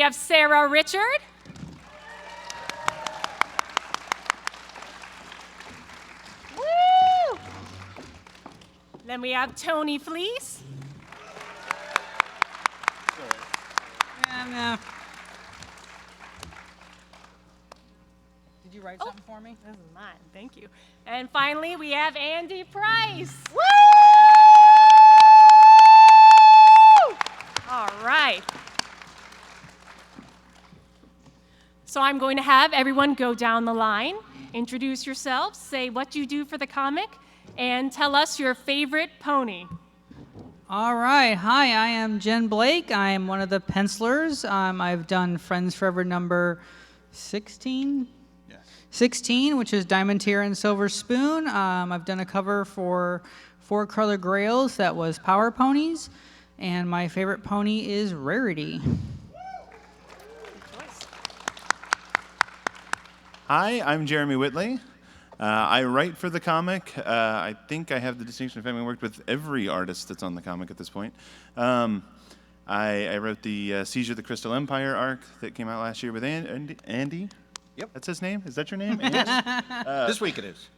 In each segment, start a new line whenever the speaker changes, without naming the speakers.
we have Sara Richard. Woo! Then we have Tony Fleecs.
No. Did you write something for me?
This is mine. Thank you. And finally, we have Andy Price. Woo! All right. So I'm going to have everyone go down the line, introduce yourselves, say what you do for the comic, and tell us your favorite pony.
All right. Hi, I am Jenn Blake. I am one of the pencilers. I've done Friends Forever number 16?
Yes.
16, which is Diamond Tear and Silver Spoon. I've done a cover for Four Color Grails that was Power Ponies. And my favorite pony is Rarity.
Hi, I'm Jeremy Whitley. I write for the comic. I think I have the distinction of having worked with every artist that's on the comic at this point. I wrote the Seizure of the Crystal Empire arc that came out last year with Andy.
Yep.
That's his name? Is that your name? Andy?
This week it is.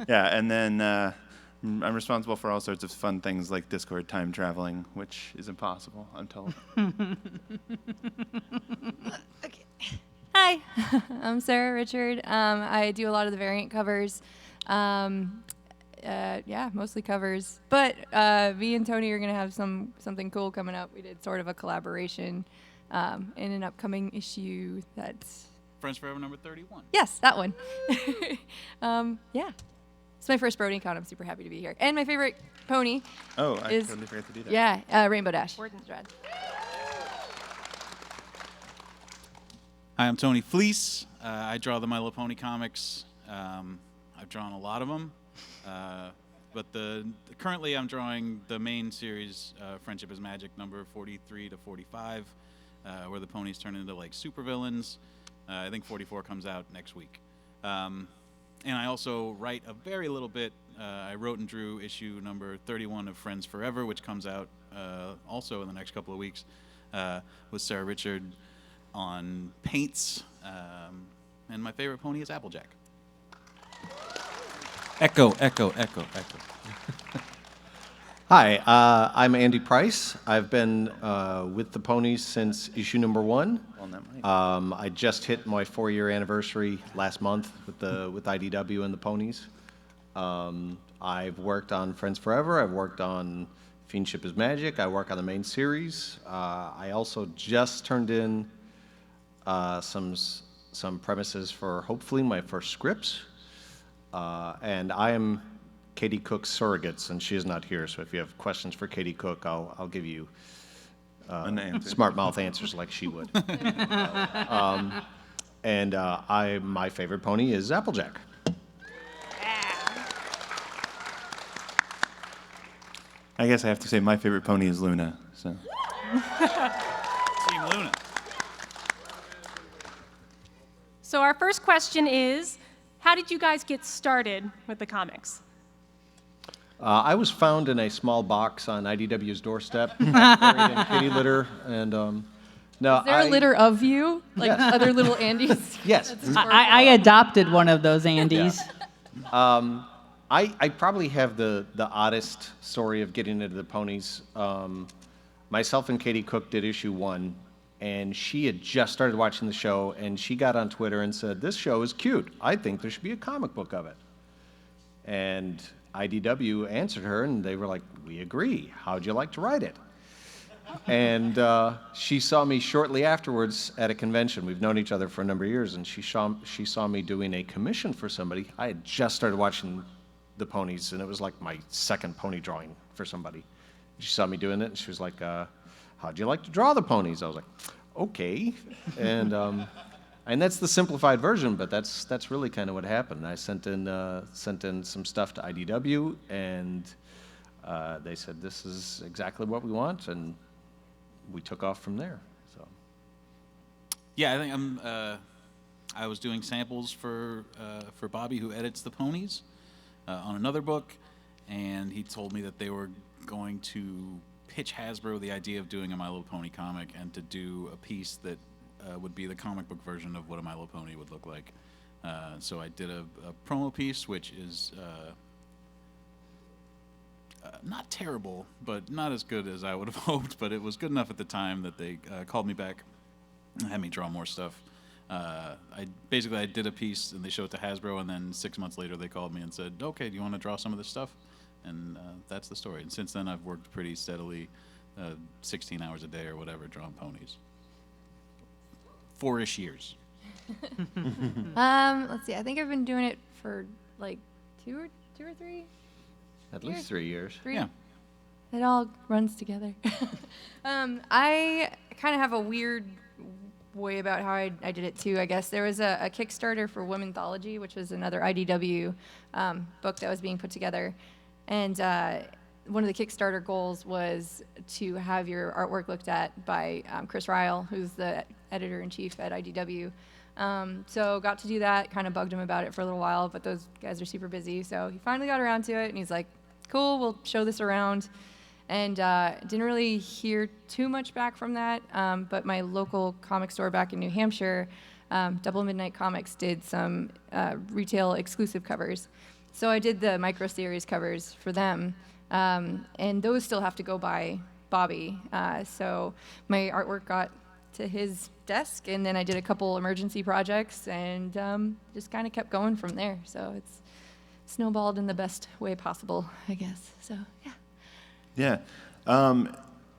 Yeah, and then I'm responsible for all sorts of fun things like Discord time traveling, which is impossible, I'm told.
Okay. Hi, I'm Sara Richard. I do a lot of the variant covers. Yeah, mostly covers. But me and Tony are going to have something cool coming up. We did sort of a collaboration in an upcoming issue that's...
Friends Forever number 31.
Yes, that one. Yeah. It's my first BronyCon. I'm super happy to be here. And my favorite pony
I
is...
totally forgot to do that.
Yeah, Rainbow Dash. Warden's Red.
Hi, I'm Tony Fleecs. I draw the My Little Pony comics. I've drawn a lot of them. But currently I'm drawing the main series, Friendship is Magic, number 43 to 45, where the ponies turn into like supervillains. I think 44 comes out next week. And I also write a very little bit. I wrote and drew issue number 31 of Friends Forever, which comes out also in the next couple of weeks, with Sara Richard on paints. And my favorite pony is Applejack. Echo.
Hi, I'm Andy Price. I've been with the ponies since issue number 1. I just hit my 4-year anniversary last month with IDW and the ponies. I've worked on Friends Forever. I've worked on Fiendship is Magic. I work on the main series. I also just turned in some premises for hopefully my first scripts. And I am Katie Cook's surrogates, and she is not here. So if you have questions for Katie Cook, I'll give you smart mouth answers like she would. And my favorite pony is Applejack.
I guess I have to say my favorite pony is Luna. So.
Team Luna.
So our first question is, how did you guys get started with the comics?
I was found in a small box on IDW's doorstep, buried in kitty litter, and no.
Is there a litter of you? Like
Yes.
other little Andys?
Yes.
I adopted one of those Andys.
I probably have the oddest story of getting into the ponies. Myself and Katie Cook did issue 1, and she had just started watching the show, and she got on Twitter and said, "This show is cute. I think there should be a comic book of it." And IDW answered her, and they were like, "We agree. How'd you like to write it?" And she saw me shortly afterwards at a convention. We've known each other for a number of years, and she saw me doing a commission for somebody. I had just started watching the ponies, and it was like my second pony drawing for somebody. She saw me doing it, and she was like, "How'd you like to draw the ponies?" I was like, "Okay." And that's the simplified version, but that's really kind of what happened. I sent in some stuff to IDW, and they said, "This is exactly what we want," and we took off from there. So.
Yeah, I think I was doing samples for Bobby, who edits the ponies, on another book, and he told me that they were going to pitch Hasbro the idea of doing a My Little Pony comic and to do a piece that would be the comic book version of what a My Little Pony would look like. So I did a promo piece, which is not terrible, but not as good as I would have hoped. But it was good enough at the time that they called me back and had me draw more stuff. I did a piece and they showed it to Hasbro, and then 6 months later they called me and said, "Okay, do you want to draw some of this stuff?" And that's the story. And since then I've worked pretty steadily, 16 hours a day or whatever, drawing ponies. 4-ish years.
Let's see. I think I've been doing it for like two or three.
At least 3 years.
3.
Yeah.
It all runs together. I kind of have a weird way about how I did it too, I guess. There was a Kickstarter for Womenthology, which was another IDW book that was being put together. And one of the Kickstarter goals was to have your artwork looked at by Chris Ryle, who's the editor-in-chief at IDW. So got to do that, kind of bugged him about it for a little while, but those guys are super busy. So he finally got around to it, and he's like, cool, we'll show this around. And didn't really hear too much back from that, but my local comic store back in New Hampshire, Double Midnight Comics, did some retail exclusive covers. So I did the micro series covers for them, and those still have to go by Bobby. So my artwork got to his desk, and then I did a couple emergency projects, and just kind of kept going from there. So it's snowballed in the best way possible, I guess. So yeah.
Yeah.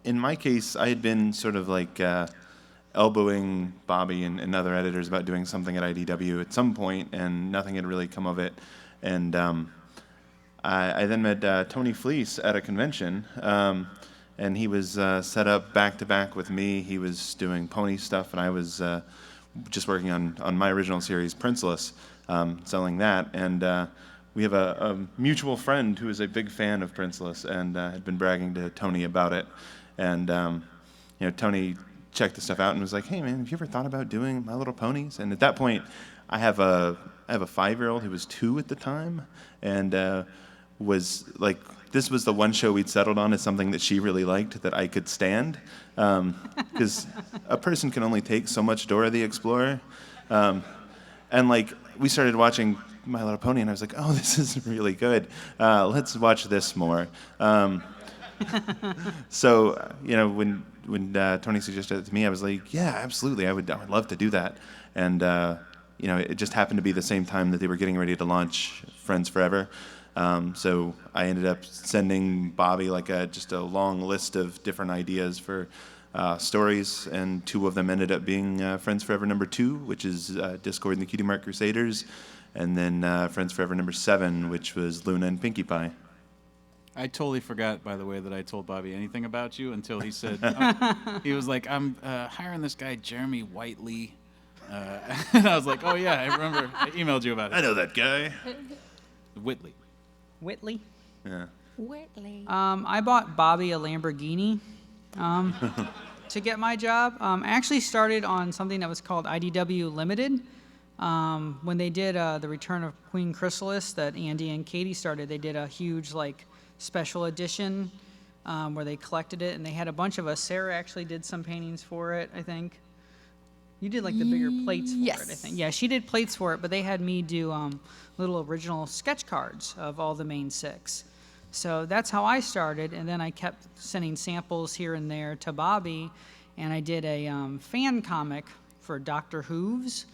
In my case, I had been sort of like elbowing Bobby and other editors about doing something at IDW at some point, and nothing had really come of it. And I then met Tony Fleecs at a convention, and he was set up back-to-back with me. He was doing pony stuff, and I was just working on my original series, Princeless, selling that. And we have a mutual friend who is a big fan of Princeless and had been bragging to Tony about it. And Tony checked the stuff out and was like, "Hey man, have you ever thought about doing My Little Ponies?" And at that point, I have a 5-year-old who was 2 at the time, and was like, this was the one show we'd settled on as something that she really liked that I could stand, because a person can only take so much Dora the Explorer, and like we started watching My Little Pony, and I was like, "Oh, this is really good. Let's watch this more." So, when Tony suggested it to me, I was like, "Yeah, absolutely. I would love to do that." And it just happened to be the same time that they were getting ready to launch Friends Forever. So I ended up sending Bobby just a long list of different ideas for stories, and 2 of them ended up being Friends Forever #2, which is Discord and the Cutie Mark Crusaders. And then Friends Forever #7, which was Luna and Pinkie Pie.
I totally forgot, by the way, that I told Bobby anything about you until he said, he was like, "I'm hiring this guy, Jeremy Whitley." And I was like, "Oh yeah, I remember. I emailed you about it."
I know that guy.
Whitley.
Whitley.
Yeah.
Whitley.
I bought Bobby a Lamborghini to get my job. I actually started on something that was called IDW Limited. When they did the Return of Queen Chrysalis that Andy and Katie started, they did a huge special edition where they collected it, and they had a bunch of us. Sara actually did some paintings for it, I think. You did the bigger plates for it, I think. Yeah, she did plates for it, but they had me do little original sketch cards of all the main 6. So that's how I started, and then I kept sending samples here and there to Bobby, and I did a fan comic for Dr. Hooves.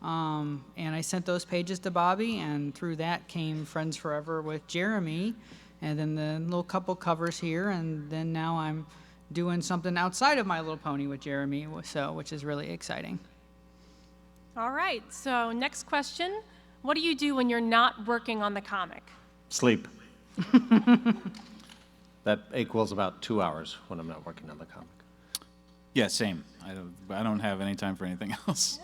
And I sent those pages to Bobby, and through that came Friends Forever with Jeremy, and then the little couple covers here, and then now I'm doing something outside of My Little Pony with Jeremy, which is really exciting.
All right, so next question. What do you do when you're not working on the comic?
Sleep. That equals about 2 hours when I'm not working on the comic.
Yeah, same. I don't have any time for anything else.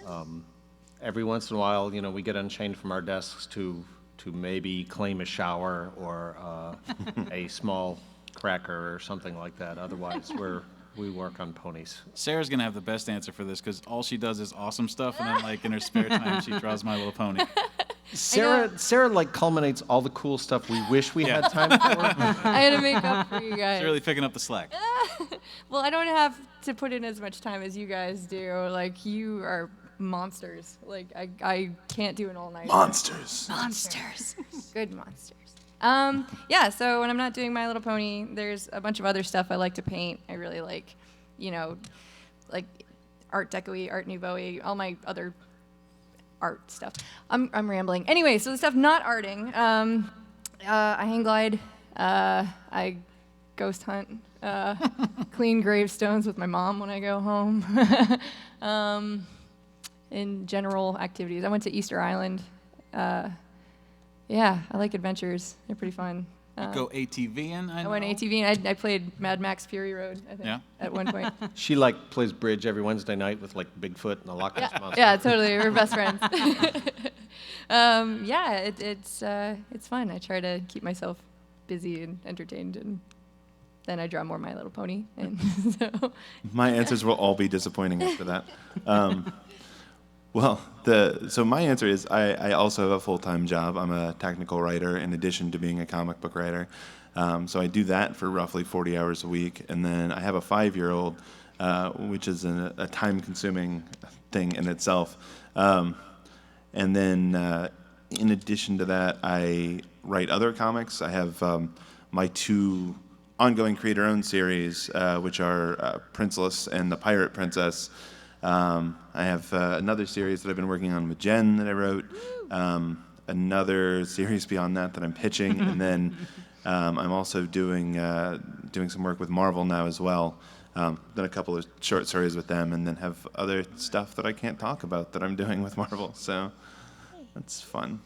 Every once in a while, we get unchained from our desks to maybe claim a shower or a small cracker or something like that. Otherwise, we work on ponies.
Sarah's gonna have the best answer for this because all she does is awesome stuff, and then in her spare time she draws My Little Pony.
Sarah culminates all the cool stuff we wish we had time for.
I had to make up for you guys.
She's really picking up the slack.
Well, I don't have to put in as much time as you guys do. Like, you are monsters. Like, I can't do an all-nighter.
Monsters.
Good monsters. Yeah, so when I'm not doing My Little Pony, there's a bunch of other stuff I like to paint. I really like, like Art Deco-y, Art Nouveau-y, all my other art stuff. I'm rambling. Anyway, so the stuff not arting, I hang glide, I ghost hunt, clean gravestones with my mom when I go home. In general activities. I went to Easter Island. Yeah, I like adventures. They're pretty fun.
Go ATVing, I know.
I went ATV and I played Mad Max Fury Road, I think,
Yeah.
at one point.
She plays bridge every Wednesday night with Bigfoot and the Loch Ness Monster.
Yeah, totally. We're best friends. Yeah, it's fun. I try to keep myself busy and entertained, and then I draw more My Little Pony. And so
My answers will all be disappointing after that. Well, so my answer is I also have a full-time job. I'm a technical writer in addition to being a comic book writer. So I do that for roughly 40 hours a week. And then I have a 5-year-old, which is a time-consuming thing in itself. And then in addition to that, I write other comics. I have my 2 ongoing creator-owned series, which are Princeless and The Pirate Princess. I have another series that I've been working on with Jenn that I wrote, another series beyond that I'm pitching, and then I'm also doing some work with Marvel now as well. Done a couple of short stories with them, and then have other stuff that I can't talk about that I'm doing with Marvel, so that's fun.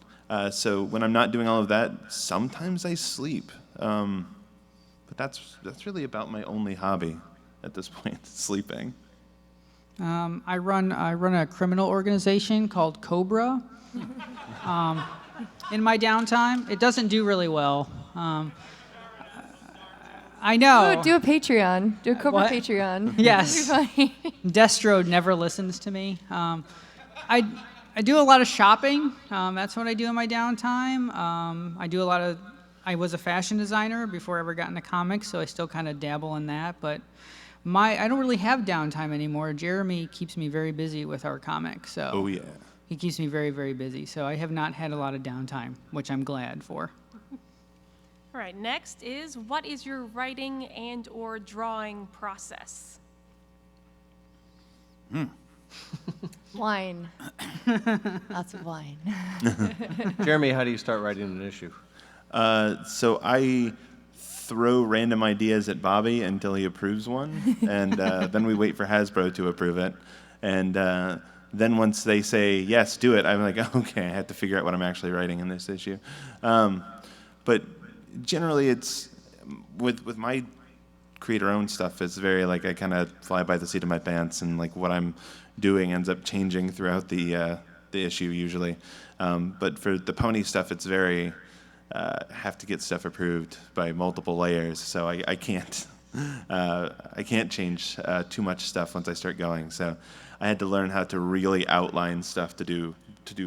So when I'm not doing all of that, sometimes I sleep, but that's really about my only hobby at this point, sleeping.
I run a criminal organization called Cobra. In my downtime, it doesn't do really well. I know.
do a Patreon. Do a Cobra
What?
Patreon.
Yes.
That'd be funny.
Destro never listens to me. I do a lot of shopping. That's what I do in my downtime. I was a fashion designer before I ever got into comics, so I still kind of dabble in that. But I don't really have downtime anymore. Jeremy keeps me very busy with our comics, so
Oh, yeah.
he keeps me very, very busy. So I have not had a lot of downtime, which I'm glad for.
All right, next is, what is your writing and or drawing process?
Wine. Lots of wine.
Jeremy, how do you start writing an issue?
So I throw random ideas at Bobby until he approves one, and then we wait for Hasbro to approve it. And then once they say, yes, do it, I'm like, okay, I have to figure out what I'm actually writing in this issue. But generally it's, with my creator-owned stuff, it's very like I kind of fly by the seat of my pants, and like what I'm doing ends up changing throughout the issue usually. But for the pony stuff, it's very have to get stuff approved by multiple layers, so I can't change too much stuff once I start going. So I had to learn how to really outline stuff to do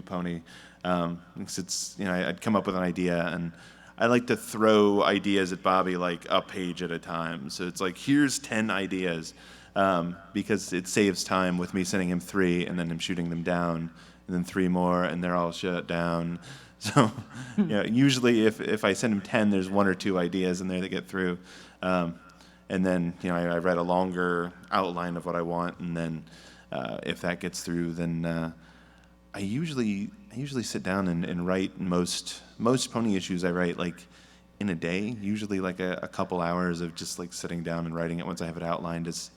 pony. Because it's, I'd come up with an idea, and I like to throw ideas at Bobby like a page at a time. So it's like, here's 10 ideas, because it saves time with me sending him 3 and then him shooting them down, and then 3 more, and they're all shut down. So, usually if I send him 10, there's 1 or 2 ideas in there that get through. And then, I write a longer outline of what I want, and then if that gets through, then I usually sit down and write most pony issues I write like in a day. Usually like a couple hours of just like sitting down and writing it once I have it outlined is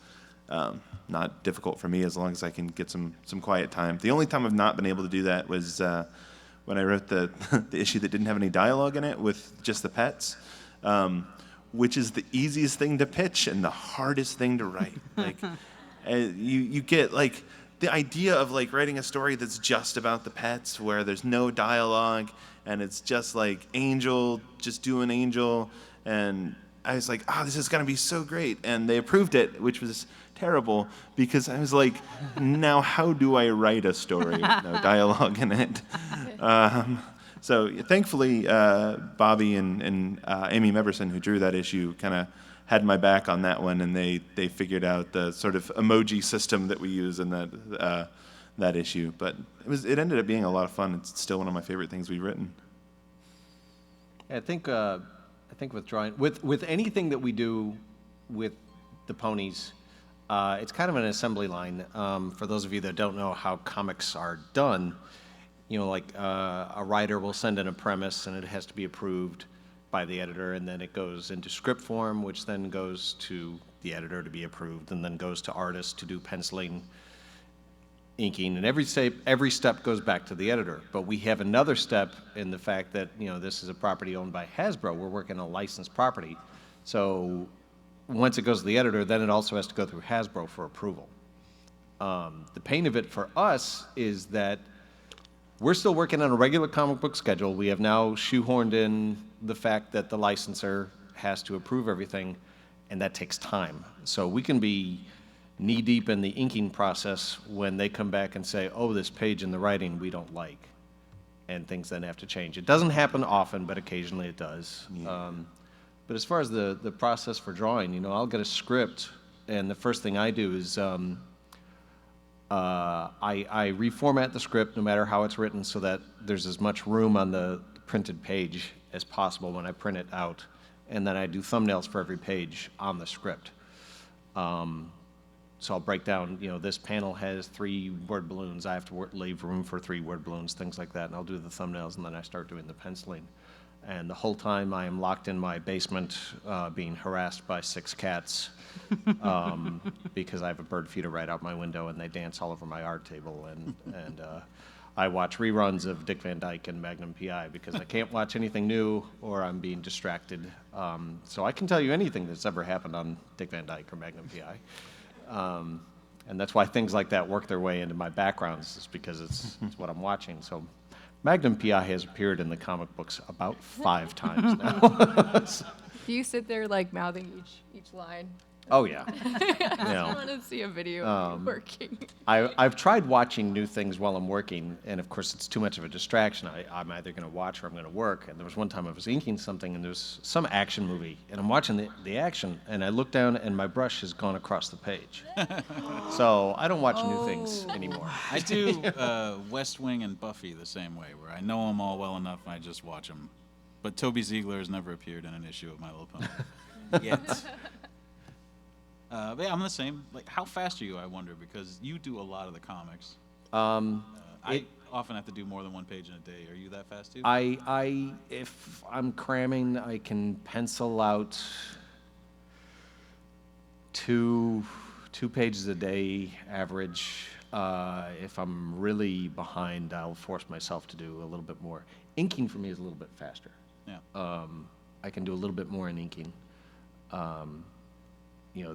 not difficult for me, as long as I can get some quiet time. The only time I've not been able to do that was when I wrote the issue that didn't have any dialogue in it with just the pets, which is the easiest thing to pitch and the hardest thing to write. Like you get like the idea of like writing a story that's just about the pets, where there's no dialogue and it's just like Angel just doing Angel, and I was like, this is gonna be so great, and they approved it, which was terrible, because I was like, now how do I write a story with no dialogue in it? So thankfully, Bobby and Amy Meverson, who drew that issue, kind of had my back on that one, and they figured out the sort of emoji system that we use in that issue. But it ended up being a lot of fun. It's still one of my favorite things we've written.
I think with drawing, with anything that we do with the ponies, it's kind of an assembly line. For those of you that don't know how comics are done, like a writer will send in a premise and it has to be approved by the editor, and then it goes into script form, which then goes to the editor to be approved, and then goes to artists to do penciling, inking, and every step goes back to the editor. But we have another step in the fact that this is a property owned by Hasbro. We're working on a licensed property, so once it goes to the editor, then it also has to go through Hasbro for approval. The pain of it for us is that we're still working on a regular comic book schedule. We have now shoehorned in the fact that the licensor has to approve everything, and that takes time. So we can be knee-deep in the inking process when they come back and say, oh, this page in the writing we don't like, and things then have to change. It doesn't happen often, but occasionally it does. Yeah. But as far as the process for drawing, I'll get a script, and the first thing I do is I reformat the script no matter how it's written so that there's as much room on the printed page as possible when I print it out, and then I do thumbnails for every page on the script. So I'll break down, this panel has 3 word balloons, I have to leave room for 3 word balloons, things like that, and I'll do the thumbnails, and then I start doing the penciling. And the whole time I am locked in my basement being harassed by 6 cats because I have a bird feeder right out my window and they dance all over my art table. And I watch reruns of Dick Van Dyke and Magnum P.I. because I can't watch anything new or I'm being distracted. So I can tell you anything that's ever happened on Dick Van Dyke or Magnum P.I. And that's why things like that work their way into my backgrounds, is because it's what I'm watching. So Magnum P.I. has appeared in the comic books about 5 times now.
Do you sit there like mouthing each line?
Oh yeah.
I want to see a video of you working.
I've tried watching new things while I'm working, and of course it's too much of a distraction. I'm either going to watch or I'm going to work. And there was one time I was inking something, and there's some action movie, and I'm watching the action, and I look down, and my brush has gone across the page. So I don't watch new things anymore.
I do West Wing and Buffy the same way, where I know them all well enough, and I just watch them. But Toby Ziegler has never appeared in an issue of My Little Pony yet. But yeah, I'm the same. Like, how fast are you, I wonder, because you do a lot of the comics. I often have to do more than 1 page in a day. Are you that fast too?
If I'm cramming, I can pencil out 2 pages a day average. If I'm really behind, I'll force myself to do a little bit more. Inking for me is a little bit faster.
Yeah.
I can do a little bit more in inking.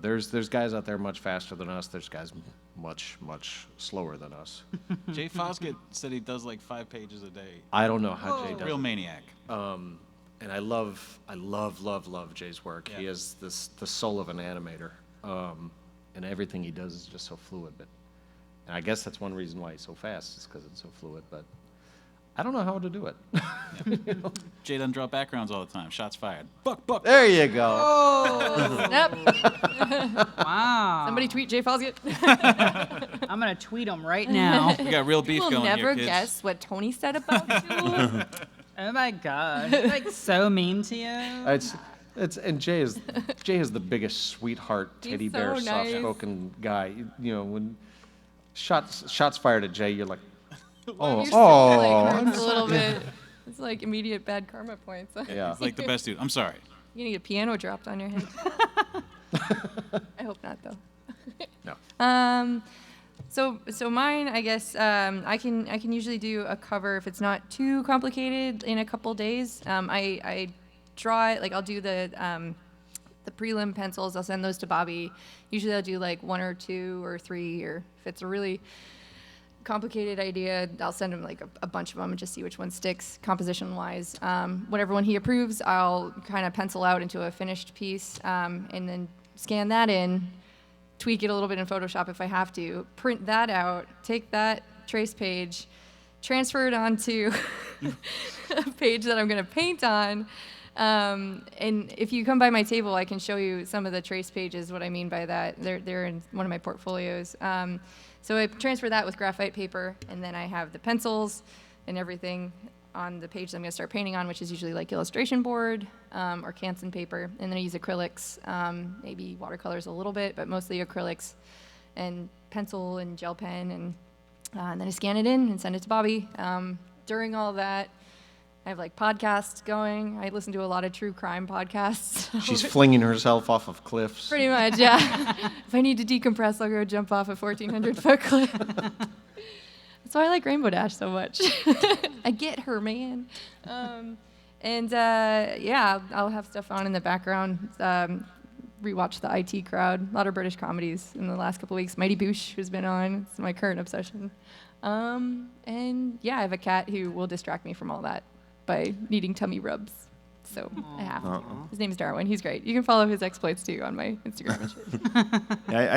There's guys out there much faster than us. There's guys much slower than us.
Jay Fosgate said he does like 5 pages a day.
I don't know how Jay does
Real
it.
maniac.
And I love Jay's work.
Yeah.
He has the soul of an animator, and everything he does is just so fluid. And I guess that's one reason why he's so fast, is because it's so fluid. But I don't know how to do it.
Jay doesn't draw backgrounds all the time. Shots fired. Buck.
There you go.
Oh, snap.
Wow.
Somebody tweet Jay Fosgate.
I'm going to tweet him right now.
We got real beef
You will
going
never
here, kids.
guess what Tony said about you.
Oh my God. He's like so mean to you.
And Jay is the biggest sweetheart, teddy
He's
bear,
so nice.
soft-spoken guy. When shots fired at Jay, you're like,
Your
oh,
stomach hurts a little bit. It's like immediate bad karma points.
yeah.
He's like the best dude. I'm sorry.
You need a piano dropped on your head. I hope not, though.
No.
So mine, I guess, I can usually do a cover if it's not too complicated in a couple days. I draw it, like I'll do the prelim pencils. I'll send those to Bobby. Usually I'll do like 1 or 2 or 3, or if it's a really complicated idea, I'll send him like a bunch of them and just see which one sticks composition-wise. Whatever one he approves, I'll kind of pencil out into a finished piece, and then scan that in, tweak it a little bit in Photoshop if I have to, print that out, take that trace page, transfer it onto a page that I'm going to paint on, And if you come by my table, I can show you some of the trace pages, what I mean by that. They're in one of my portfolios. So I transfer that with graphite paper, and then I have the pencils and everything on the page that I'm going to start painting on, which is usually like illustration board or Canson paper. And then I use acrylics, maybe watercolors a little bit, but mostly acrylics and pencil and gel pen. And then I scan it in and send it to Bobby. During all that, I have like podcasts going. I listen to a lot of true crime podcasts.
She's flinging herself off of cliffs.
Pretty much, yeah. If I need to decompress, I'll go jump off a 1,400-foot cliff. That's why I like Rainbow Dash so much. I get her, man. Yeah, I'll have stuff on in the background. Rewatch the IT Crowd. A lot of British comedies in the last couple of weeks. Mighty Boosh has been on. It's my current obsession. And yeah, I have a cat who will distract me from all that by needing tummy rubs. So I have to. His name is Darwin. He's great. You can follow his exploits too on my Instagram and shit.
Yeah,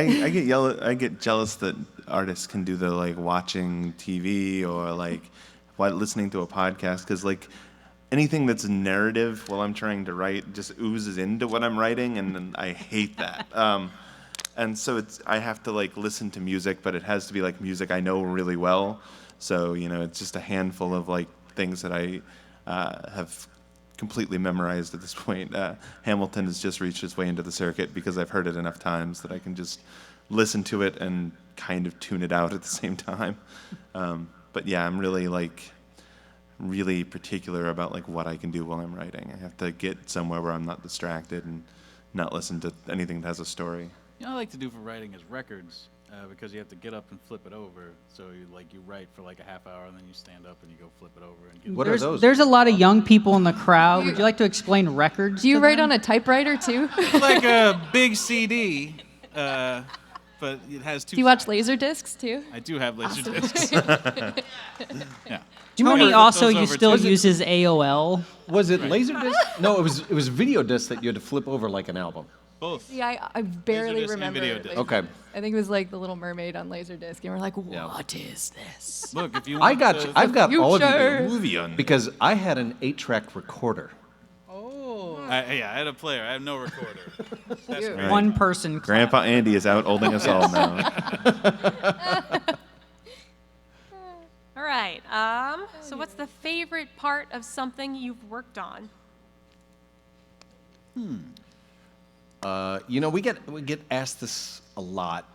I get jealous that artists can do the like watching TV or like listening to a podcast, because like anything that's narrative while I'm trying to write just oozes into what I'm writing, and I hate that. And so I have to like listen to music, but it has to be like music I know really well. So it's just a handful of like things that I have completely memorized at this point. Hamilton has just reached its way into the circuit because I've heard it enough times that I can just listen to it and kind of tune it out at the same time. But yeah, I'm really particular about like what I can do while I'm writing. I have to get somewhere where I'm not distracted and not listen to anything that has a story.
You know what I like to do for writing is records, because you have to get up and flip it over. So you write for like a half hour, and then you stand up and you go flip it over. And
What are those?
There's a lot of young people in the crowd. Would you like to explain records?
Do you
to
write
them?
on a typewriter too?
like a big CD, but it has two.
Do you watch
sides.
Laserdiscs too?
I do have laser discs. Yeah.
Tony
Flip
also
those over
still
too.
uses AOL.
Was it Laserdisc? No, it was video disc that you had to flip over like an album.
Both.
Yeah, I barely
Laserdisc and
remember.
video disc.
Okay.
I think it was like The Little Mermaid on Laserdisc, and we're like, what
Yeah.
is this?
Look, if you
I
want
got
to,
you. I've got all of
future.
you
Movie on
because I had an 8-track recorder.
I had a player. I have no recorder. That's
Cute.
great.
One person.
Grandpa Andy is out holding us all now.
All right. So what's the favorite part of something you've worked on?
We get asked this a lot.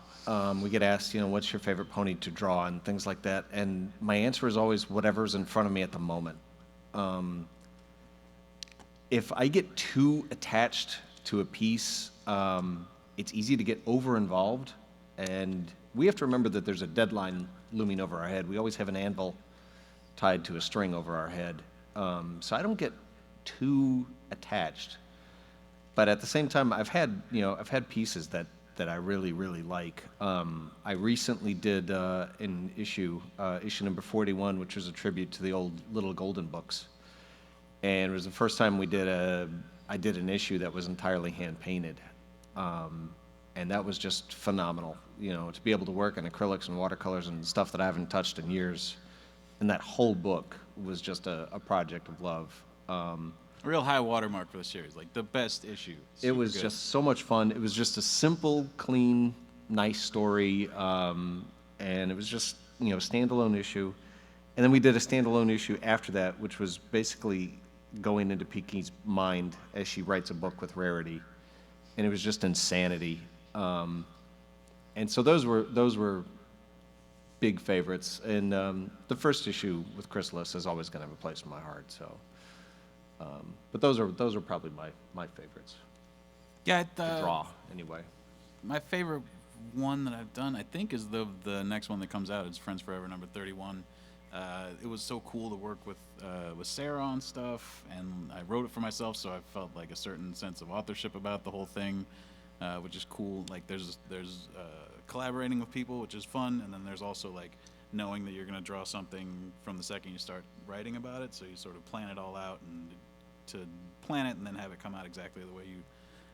We get asked, what's your favorite pony to draw and things like that. And my answer is always whatever's in front of me at the moment. If I get too attached to a piece, it's easy to get over-involved. And we have to remember that there's a deadline looming over our head. We always have an anvil tied to a string over our head. So I don't get too attached. But at the same time, I've had pieces that I really, really like. I recently did an issue number 41, which was a tribute to the old Little Golden books. And it was the first time I did an issue that was entirely hand-painted. And that was just phenomenal, to be able to work in acrylics and watercolors and stuff that I haven't touched in years. And that whole book was just a project of love.
A real high watermark for the series, like the best issue.
It was
Super good.
just so much fun. It was just a simple, clean, nice story, and it was just a standalone issue. And then we did a standalone issue after that, which was basically going into Peaky's mind as she writes a book with Rarity, and it was just insanity. And so those were big favorites. And the first issue with Chrysalis is always going to have a place in my heart. So. But those are probably my favorites
Yeah,
to draw anyway.
My favorite one that I've done, I think, is the next one that comes out. It's Friends Forever number 31. It was so cool to work with Sara on stuff, and I wrote it for myself, so I felt like a certain sense of authorship about the whole thing, which is cool. Like there's collaborating with people, which is fun, and then there's also like knowing that you're going to draw something from the second you start writing about it, so you sort of plan it all out, and to plan it and then have it come out exactly the way you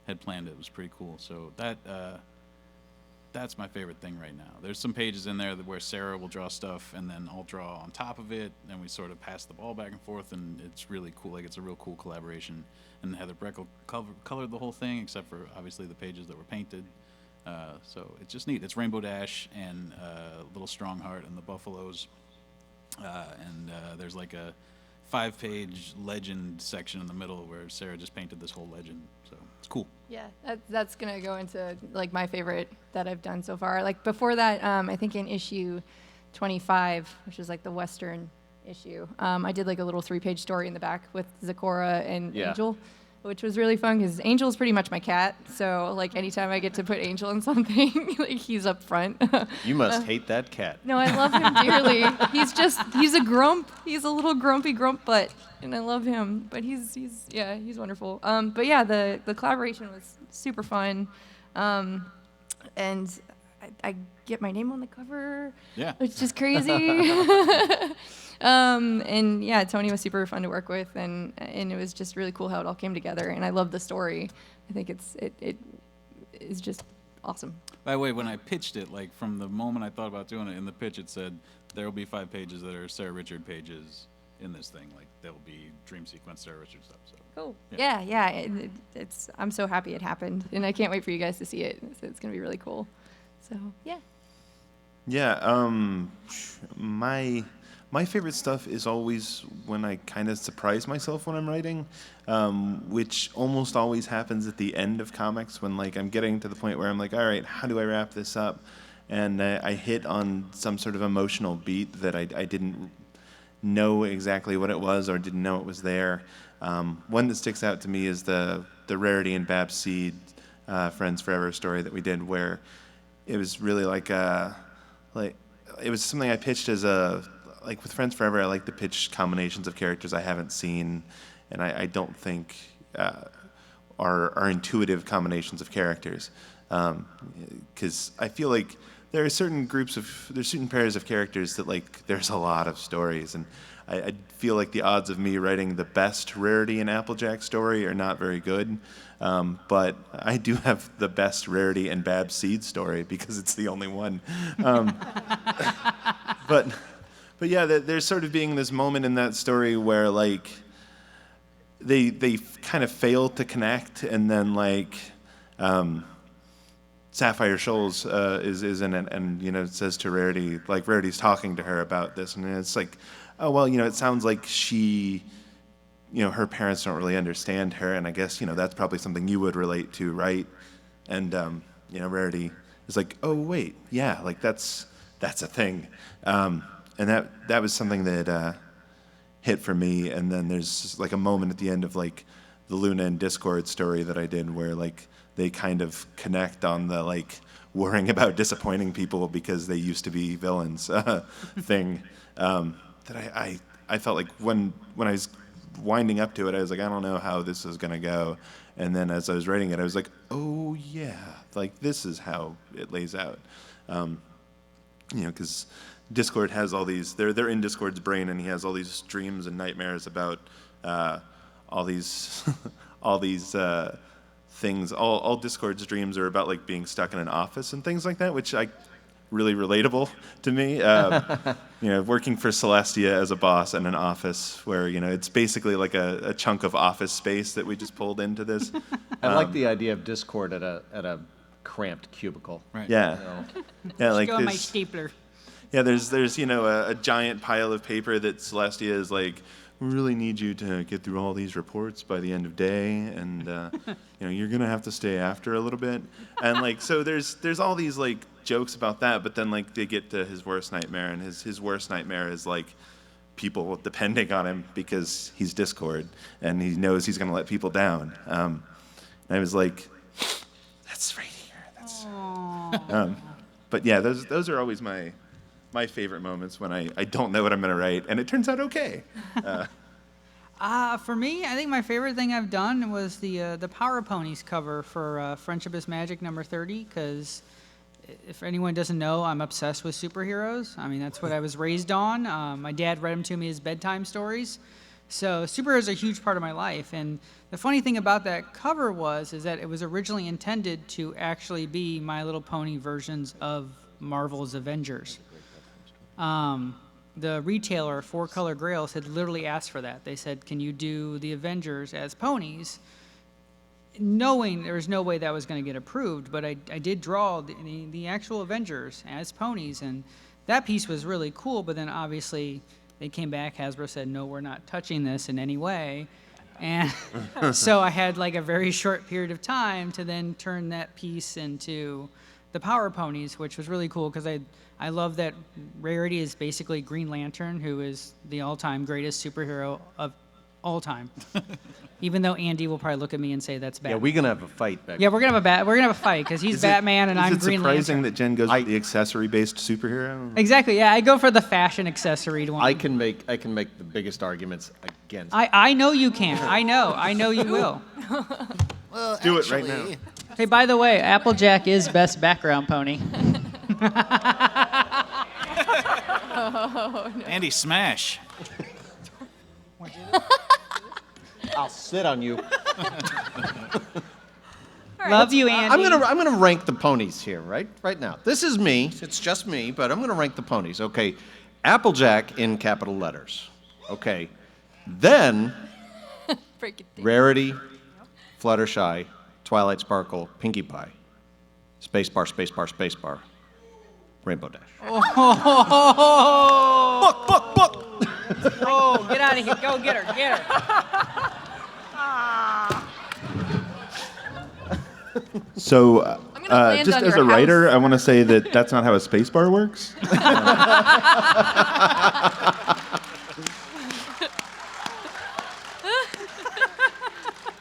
had planned it was pretty cool. So that that's my favorite thing right now. There's some pages in there where Sara will draw stuff, and then I'll draw on top of it, and we sort of pass the ball back and forth, and it's really cool. Like, it's a real cool collaboration. And Heather Breckel colored the whole thing, except for obviously the pages that were painted. So it's just neat. It's Rainbow Dash and Little Strongheart and the Buffaloes, and there's like a 5-page legend section in the middle where Sara just painted this whole legend. So it's cool.
Yeah, that's gonna go into like my favorite that I've done so far. Like before that, I think in issue 25, which is like the Western issue, I did like a little 3-page story in the back with Zecora and Angel, which was really fun because Angel's pretty much my cat. So like anytime I get to put Angel in something, like he's up front.
You must hate that cat.
No, I love him dearly. He's a grump. He's a little grumpy grump butt, and I love him. But he's wonderful. But yeah, the collaboration was super fun, and I get my name on the cover.
Yeah.
Which is just crazy. And yeah, Tony was super fun to work with, and it was just really cool how it all came together. And I love the story. I think it is just awesome.
By the way, when I pitched it, like from the moment I thought about doing it, in the pitch it said there will be 5 pages that are Sara Richard pages in this thing. Like there will be dream sequence Sara Richard stuff. So
cool. Yeah. I'm so happy it happened, and I can't wait for you guys to see it. It's gonna be really cool. So yeah.
Yeah, my favorite stuff is always when I kind of surprise myself when I'm writing, which almost always happens at the end of comics when like I'm getting to the point where I'm like, all right, how do I wrap this up? And I hit on some sort of emotional beat that I didn't know exactly what it was or didn't know it was there. One that sticks out to me is the Rarity and Bab Seed Friends Forever story that we did, where it was really like it was something I pitched as like with Friends Forever, I like to pitch combinations of characters I haven't seen, and I don't think are intuitive combinations of characters, because I feel like there's certain pairs of characters that like there's a lot of stories, and I feel like the odds of me writing the best Rarity and Applejack story are not very good, but I do have the best Rarity and Bab Seed story because it's the only one. But yeah, there's sort of being this moment in that story where like they kind of fail to connect, and then like Sapphire Shoals is in it, and it says to Rarity, like Rarity's talking to her about this, and it's like, oh well, it sounds like she, her parents don't really understand her, and I guess that's probably something you would relate to, right? And Rarity is like, oh wait, yeah, like that's a thing. And that was something that hit for me. And then there's like a moment at the end of like the Luna and Discord story that I did where like they kind of connect on the like worrying about disappointing people because they used to be villains thing. That I felt like when I was winding up to it, I was like, I don't know how this is gonna go. And then as I was writing it, I was like, oh yeah, like this is how it lays out. Because Discord has all these, they're in Discord's brain, and he has all these dreams and nightmares about all these things. All Discord's dreams are about like being stuck in an office and things like that, which really relatable to me. Working for Celestia as a boss in an office where it's basically like a chunk of office space that we just pulled into this.
I like the idea of Discord at a cramped cubicle.
Right.
Yeah. Yeah, like
Go my
this.
stapler.
Yeah, there's a giant pile of paper that Celestia is like, we really need you to get through all these reports by the end of day, and you're gonna have to stay after a little bit, and like so there's all these like jokes about that, but then like they get to his worst nightmare, and his worst nightmare is like people depending on him because he's Discord and he knows he's gonna let people down. And I was like, that's right here. That's. But yeah, those are always my favorite moments when I don't know what I'm going to write, and it turns out okay.
For me, I think my favorite thing I've done was the Power Ponies cover for Friendship is Magic number 30, because if anyone doesn't know, I'm obsessed with superheroes. I mean, that's what I was raised on. My dad read them to me as bedtime stories. So superheroes are a huge part of my life. And the funny thing about that cover is that it was originally intended to actually be My Little Pony versions of Marvel's Avengers. The retailer, Four Color Grails, had literally asked for that. They said, can you do the Avengers as ponies? Knowing there was no way that was going to get approved, but I did draw the actual Avengers as ponies, and that piece was really cool, but then obviously they came back, Hasbro said, no, we're not touching this in any way. And so I had like a very short period of time to then turn that piece into the Power Ponies, which was really cool because I love that Rarity is basically Green Lantern, who is the all-time greatest superhero of all time. Even though Andy will probably look at me and say that's bad.
Yeah, we're gonna have a fight back.
Yeah, we're gonna have a fight because he's Batman and I'm Green Lantern.
Is it surprising that Jen goes with the accessory-based superhero?
Exactly. Yeah, I go for the fashion accessory one.
I can make the biggest arguments against.
I know you can. I know you will.
Well,
Do it right now.
Hey, by the way, Applejack is best background pony.
Andy, smash.
I'll sit on you.
Love you, Andy.
I'm gonna rank the ponies here, right now. This is me. It's just me, but I'm gonna rank the ponies. Okay, Applejack in capital letters. Okay, then
Break it down.
Rarity, Fluttershy, Twilight Sparkle, Pinkie Pie, Spacebar, Spacebar, Spacebar, Rainbow Dash.
Book. Oh, get out of here. Go get her.
So,
gonna land
just
on
as
your
a writer,
house.
I want to say that that's not how a spacebar works.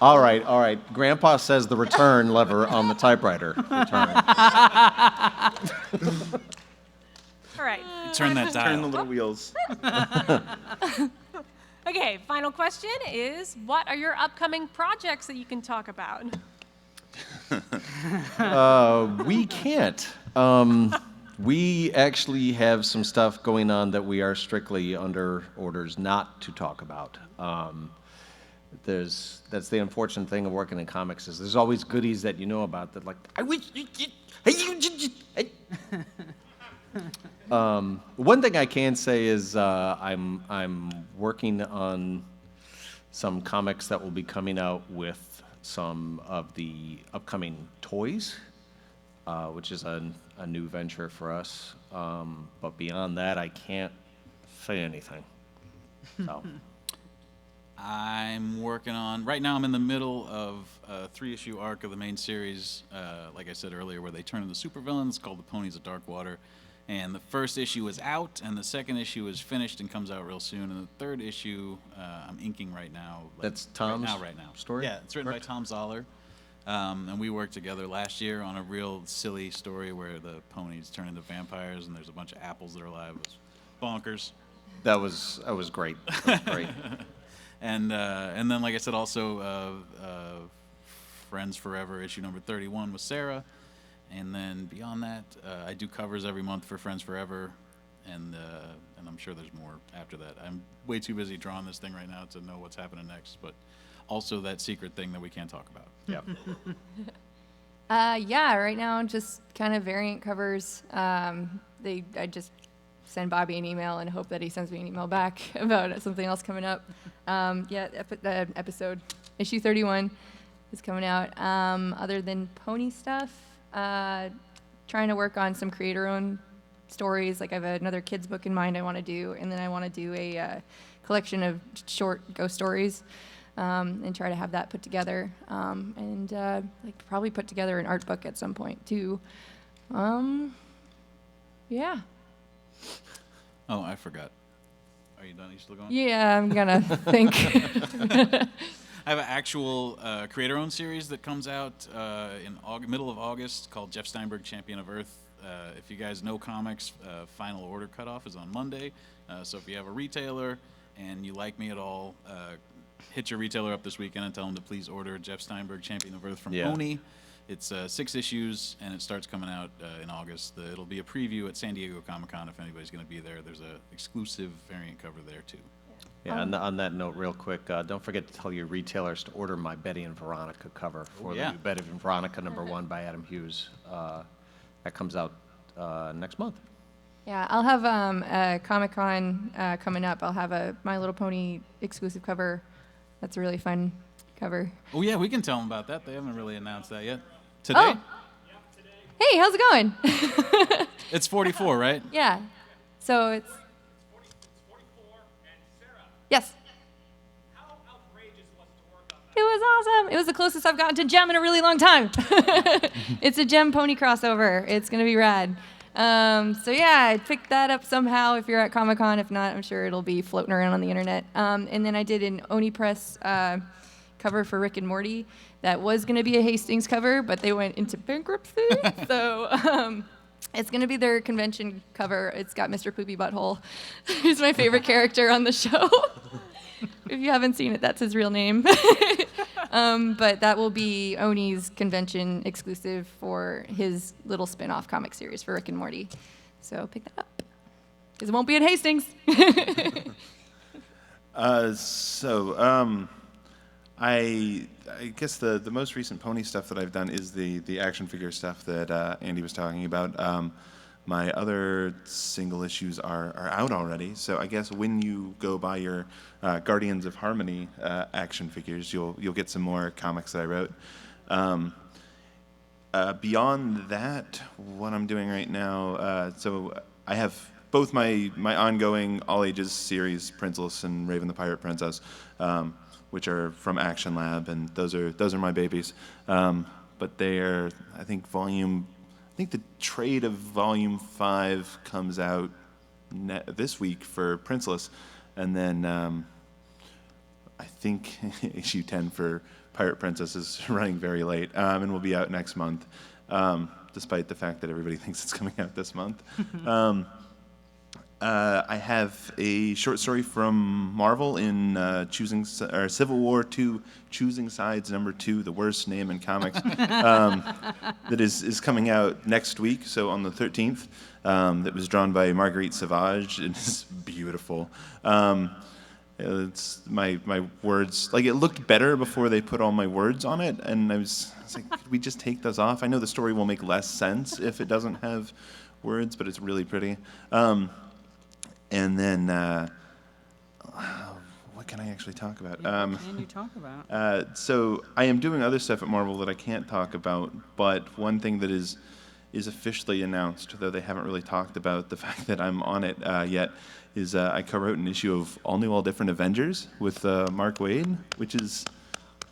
All right. Grandpa says the return lever on the typewriter. Return.
All right.
Turn that
Turn the
dial.
little wheels.
Okay, final question is, what are your upcoming projects that you can talk about?
We can't. We actually have some stuff going on that we are strictly under orders not to talk about. That's the unfortunate thing of working in comics is there's always goodies that you know about that like I wish you one thing I can say is I'm working on some comics that will be coming out with some of the upcoming toys, which is a new venture for us. But beyond that, I can't say anything. So.
I'm working on, right now I'm in the middle of a 3-issue arc of the main series, like I said earlier, where they turn into supervillains called The Ponies of Darkwater. And the first issue is out, and the second issue is finished and comes out real soon. And the third issue I'm inking right now.
That's Tom's
right now.
story?
Yeah, it's written by Tom Zoller. And we worked together last year on a real silly story where the ponies turn into vampires and there's a bunch of apples that are alive. It was bonkers.
That was great. That was great.
And then, like I said, also Friends Forever, issue number 31 with Sara. And then beyond that, I do covers every month for Friends Forever, and I'm sure there's more after that. I'm way too busy drawing this thing right now to know what's happening next, but also that secret thing that we can't talk about.
Yeah.
Yeah, right now just kind of variant covers. I just send Bobby an email and hope that he sends me an email back about something else coming up. The episode, issue 31 is coming out. Other than pony stuff, trying to work on some creator-owned stories. Like I have another kids book in mind I want to do, and then I want to do a collection of short ghost stories, and try to have that put together. And like probably put together an art book at some point too. Yeah.
Oh, I forgot. Are you done? Are you still going?
Yeah, I'm gonna think.
I have an actual creator-owned series that comes out in middle of August called Jeff Steinberg, Champion of Earth. If you guys know comics, final order cutoff is on Monday. So if you have a retailer and you like me at all, hit your retailer up this weekend and tell them to please order Jeff Steinberg, Champion of Earth from Pony. It's 6 issues, and it starts coming out in August. It'll be a preview at San Diego Comic-Con if anybody's going to be there. There's an exclusive variant cover there, too.
Yeah, on that note, real quick, don't forget to tell your retailers to order my Betty and Veronica cover for the new Betty and Veronica #1 by Adam Hughes. That comes out next month.
Yeah, I'll have a Comic-Con coming up. I'll have a My Little Pony exclusive cover. That's a really fun cover.
Oh yeah, we can tell them about that. They haven't really announced that yet. Today?
Oh. Hey, how's it going?
It's 44, right?
Yeah. So it's
44, and Sara,
yes.
how outrageous was it to work on that?
It was awesome. It was the closest I've gotten to Gem in a really long time. It's a Gem Pony crossover. It's gonna be rad. So yeah, I picked that up somehow if you're at Comic-Con. If not, I'm sure it'll be floating around on the internet. And then I did an Oni Press cover for Rick and Morty that was going to be a Hastings cover, but they went into bankruptcy. So it's going to be their convention cover. It's got Mr. Poopy Butthole. He's my favorite character on the show. If you haven't seen it, that's his real name. But that will be Oni's convention exclusive for his little spin-off comic series for Rick and Morty. So pick that up, because it won't be at Hastings.
I guess the most recent pony stuff that I've done is the action figure stuff that Andy was talking about. My other single issues are out already, so I guess when you go buy your Guardians of Harmony action figures, you'll get some more comics that I wrote. Beyond that, what I'm doing right now, so I have both my ongoing all ages series, Princeless and Raven the Pirate Princess, which are from Action Lab, and those are my babies. But they're, I think the trade of Volume 5 comes out this week for Princeless, and then I think issue 10 for Pirate Princess is running very late, and will be out next month, despite the fact that everybody thinks it's coming out this month. I have a short story from Marvel in Civil War II, Choosing Sides #2, the worst name in comics, that is coming out next week, so on the 13th. That was drawn by Marguerite Sauvage, and it's beautiful. It's my words, like, it looked better before they put all my words on it, and I was like, could we just take those off? I know the story will make less sense if it doesn't have words, but it's really pretty. And then, what can I actually talk about?
What can you talk about?
So I am doing other stuff at Marvel that I can't talk about, but one thing that is officially announced, though they haven't really talked about the fact that I'm on it yet, is I co-wrote an issue of All New, All Different Avengers with Mark Waid, which is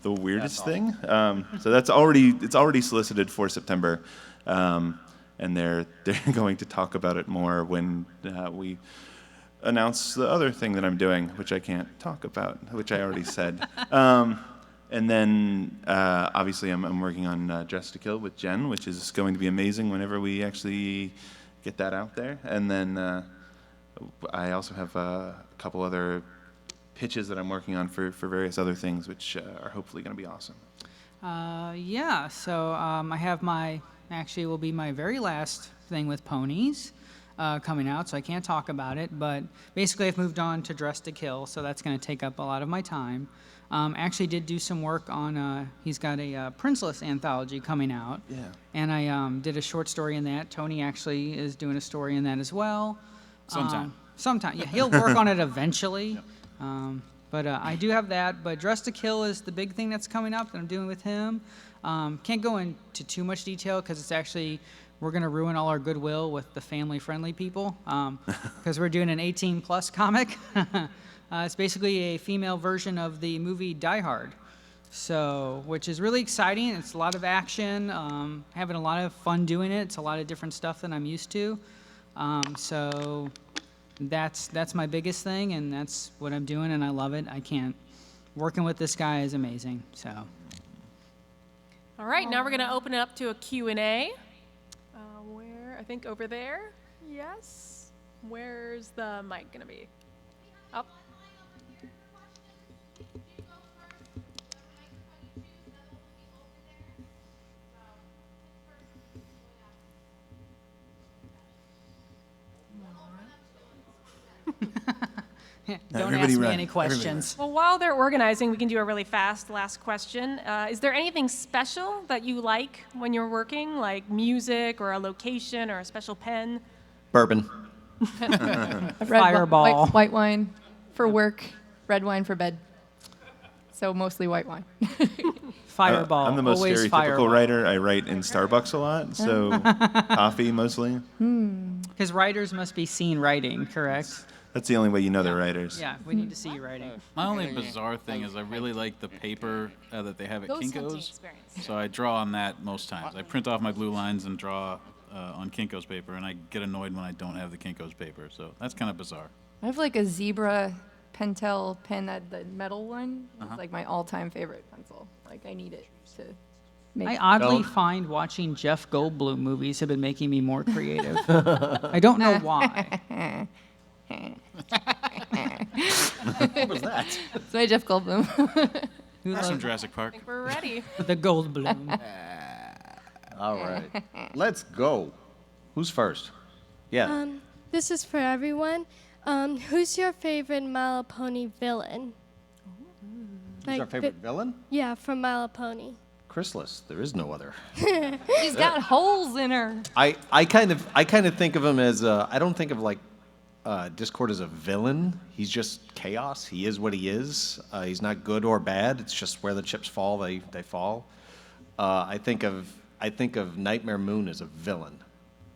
the weirdest thing. So it's already solicited for September, and they're going to talk about it more when we announce the other thing that I'm doing, which I can't talk about, which I already said. And then, obviously, I'm working on Dress to Kill with Jenn, which is going to be amazing whenever we actually get that out there. And then I also have a couple other pitches that I'm working on for various other things, which are hopefully going to be awesome.
Yeah, so I have will be my very last thing with ponies coming out, so I can't talk about it, but basically I've moved on to Dress to Kill, so that's going to take up a lot of my time. Actually did do some work on, he's got a Princeless anthology coming out,
Yeah.
and I did a short story in that. Tony actually is doing a story in that as well. Sometime, yeah, he'll work on it eventually. But I do have that, but Dress to Kill is the big thing that's coming up that I'm doing with him. Can't go into too much detail because it's actually, we're going to ruin all our goodwill with the family-friendly people because we're doing an 18-plus comic. It's basically a female version of the movie Die Hard, which is really exciting. It's a lot of action, having a lot of fun doing it. It's a lot of different stuff that I'm used to. So that's my biggest thing, and that's what I'm doing, and I love it. Working with this guy is amazing, so.
All right, now we're going to open it up to a Q&A. Where, I think over there. Yes. Where's the mic going to be? Up.
Don't
Everybody
ask me
run.
any
Everybody
questions.
Well, while they're organizing, we can do a really fast last question. Is there anything special that you like when you're working, like music or a location or a special pen?
Bourbon.
Fireball.
White wine for work, red wine for bed. So mostly white wine.
Fireball.
I'm the most
Always
stereotypical
Fireball.
writer. I write in Starbucks a lot, so coffee mostly.
Because writers must be seen writing, correct?
That's the only way you know they're writers.
Yeah, we need to see you writing.
My only bizarre thing is I really like the paper that they have at
Ghost hunting
Kinko's.
experience.
So I draw on that most times. I print off my blue lines and draw on Kinko's paper, and I get annoyed when I don't have the Kinko's paper. So that's kind of bizarre.
I have like a zebra Pentel pen, the metal one. It's like my all-time favorite pencil. Like I need it to make.
I oddly
Don't-
find watching Jeff Goldblum movies have been making me more creative. I don't know why.
What was that?
It's my Jeff Goldblum.
That's from Jurassic Park.
We're ready.
The Goldblum.
All right. Let's go. Who's first? Yeah.
This is for everyone. Who's your favorite My Little Pony villain?
Who's our favorite villain?
Yeah, from My Little Pony.
Chrysalis. There is no other.
She's got holes in her.
I kind of think of him as I don't think of like Discord as a villain. He's just chaos. He is what he is. He's not good or bad. It's just where the chips fall, they fall. I think of Nightmare Moon as a villain.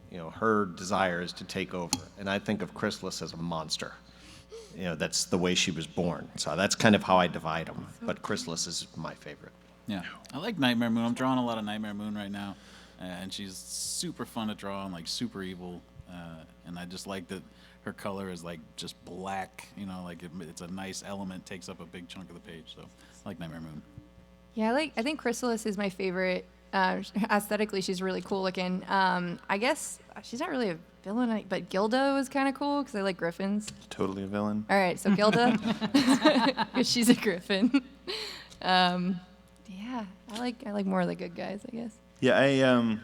You know, her desire is to take over, and I think of Chrysalis as a monster. You know, that's the way she was born. So that's kind of how I divide them. But Chrysalis is my favorite.
Yeah, I like Nightmare Moon. I'm drawing a lot of Nightmare Moon right now, and she's super fun to draw and like super evil. And I just like that her color is like just black. You know, like it's a nice element, takes up a big chunk of the page. So I like Nightmare Moon.
Yeah, I think Chrysalis is my favorite. Aesthetically, she's really cool looking. I guess she's not really a villain, but Gilda was kind of cool because I like griffins.
Totally a villain.
All right, so Gilda, because she's a griffin. Yeah, I like more of the good guys, I guess.
Yeah,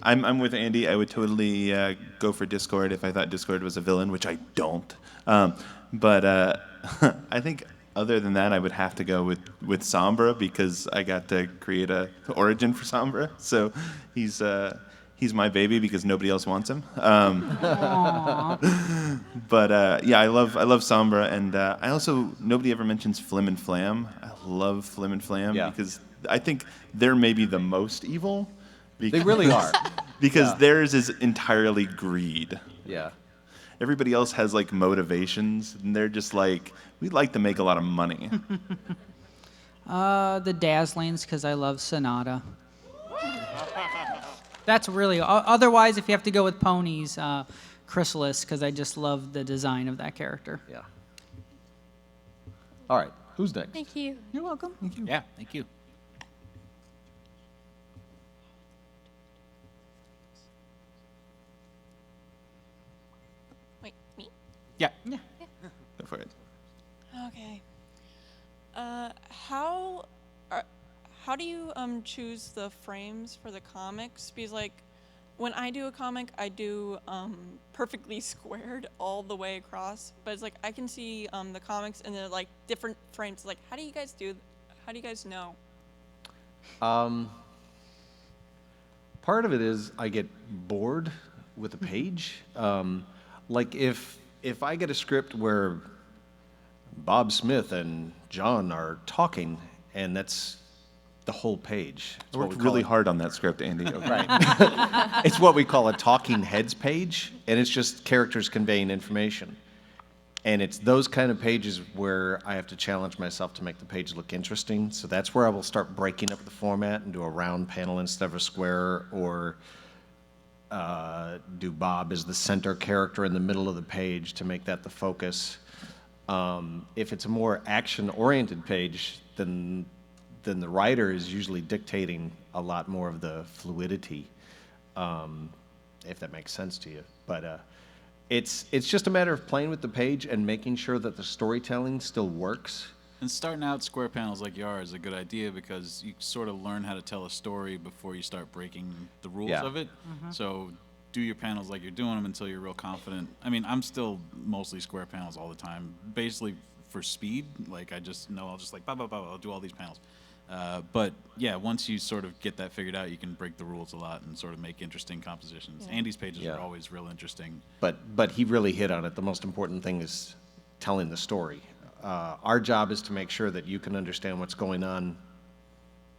I'm with Andy. I would totally go for Discord if I thought Discord was a villain, which I don't. But I think other than that, I would have to go with Sombra because I got to create a origin for Sombra. So he's my baby because nobody else wants him. But yeah, I love Sombra, and I also nobody ever mentions Flim and Flam. I love Flim and Flam because I think they're maybe the most evil.
They really are.
Because theirs is entirely greed.
Yeah.
Everybody else has like motivations, and they're just like, we'd like to make a lot of money.
The Dazzlings, because I love Sonata. That's really. Otherwise, if you have to go with ponies, Chrysalis, because I just love the design of that character.
Yeah. All right. Who's next?
Thank you.
You're welcome. Thank you.
Yeah, thank you.
Wait, me?
Yeah.
Go for it.
Okay. How do you choose the frames for the comics? Because like, when I do a comic, I do perfectly squared all the way across. But it's like I can see the comics and they're like different frames. Like, how do you guys know?
Part of it is I get bored with a page. Like if I get a script where Bob Smith and John are talking, and that's the whole page. It's
I
what
worked
we call
really
it-
hard on that script, Andy. Okay.
Right. It's what we call a talking heads page, and it's just characters conveying information. And it's those kind of pages where I have to challenge myself to make the page look interesting. So that's where I will start breaking up the format and do a round panel instead of a square, or do Bob as the center character in the middle of the page to make that the focus. If it's a more action-oriented page, then the writer is usually dictating a lot more of the fluidity, if that makes sense to you. But it's just a matter of playing with the page and making sure that the storytelling still works.
And starting out square panels like you are is a good idea because you sort of learn how to tell a story before you start breaking the rules
Yeah.
of it. So do your panels like you're doing them until you're real confident. I mean, I'm still mostly square panels all the time, basically for speed. Like, I just know I'll just like, I'll do all these panels. But yeah, once you sort of get that figured out, you can break the rules a lot and sort of make interesting compositions.
Yeah.
Andy's pages
Yeah.
are always real interesting.
But he really hit on it. The most important thing is telling the story. Our job is to make sure that you can understand what's going on,